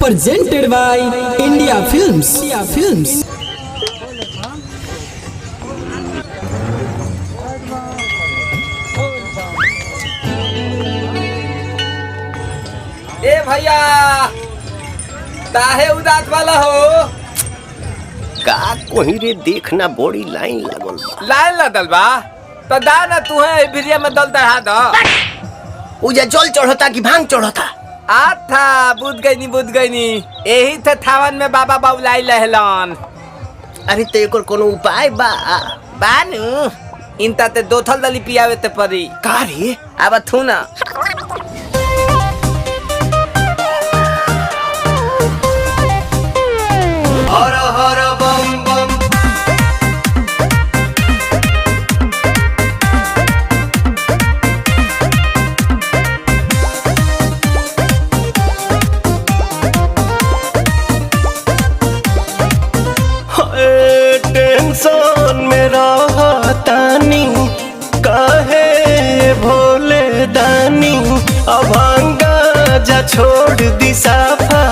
presented by India Films. ए भैया काहे उदास वाला हो? का कोही रे देखना बड़ी लाइन लागल बा। लाइन लगल बा तो दा ना तू है भिरिया में दल दढ़ा दो। उजा जल चढ़ता कि भांग चढ़ता? आथा बुझ गई नी यही थे थावन में बाबा बाबुलाई लहलन। अरे तो एकर कोनो उपाय बा? बानू इनता ते दो थल दली पियावे ते परी। का रे? अब थू ना हर हर बम बम। टेंशन में रहतानी काहे भोले दानी अभांगा जा छोड़ दी साफा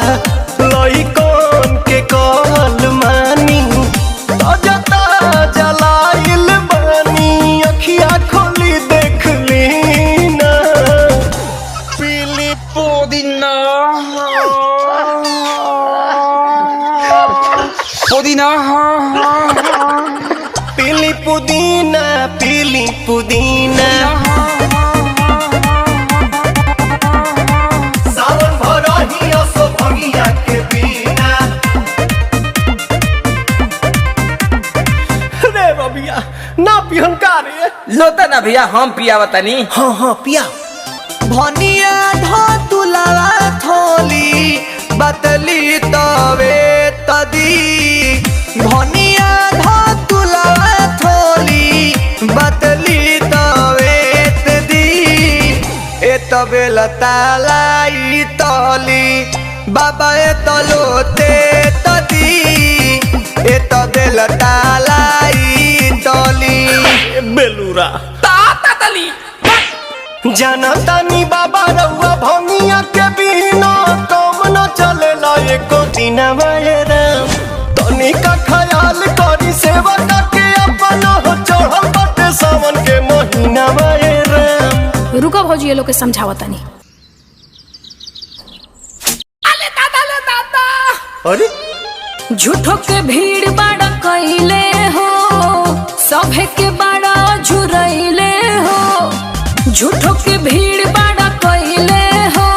लइकन के कहल मानी ताजा ताजा लाइल बानी अखिया खोली देख ली ना पीली पुदीना पीली पुदीना पीली पुदीना सावन भरही असो भंगिया के बिना। रे बबिया ना पिहन का रे? लोता ना भैया हम पियावा तनी। हाँ पिया। भनिया धो तुलावा थोली बतली तवे तदी। भनिया धो तुलावा थोली बतली तवे तदी। ए तबे लतालाई तली बाबा ए तलोते तदी। ए तबे लतालाई तली बेलूरा ताता तली जानतानी बाबा रउआ भंगिया के बिना काम न चलेला एको दिन राम। तनी का ख्याल करी सेवा के अपन हो चढ़ल बाटे सावन के महीना राम। रुको भौजी ये लोग के समझावा तनी। अले दादा अरे झूठो के भीड़ बाड़ा कइले हो सभे के बाड़ा झुरइले हो। झूठो के भीड़ बाड़ा कइले हो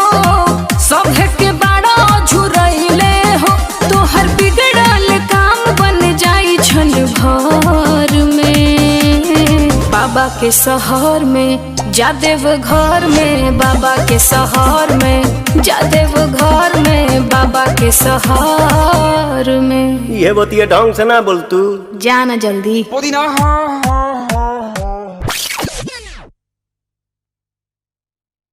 सभे के बाड़ा झुरइले हो। तोहर बिगड़ल काम बन जाई छन भर में। बाबा के शहर में जादेव घर में बाबा के शहर में जादेव घर में बाबा के शहर में। ये बतिया ढंग से ना बोल तू। जाना जल्दी। पुदीना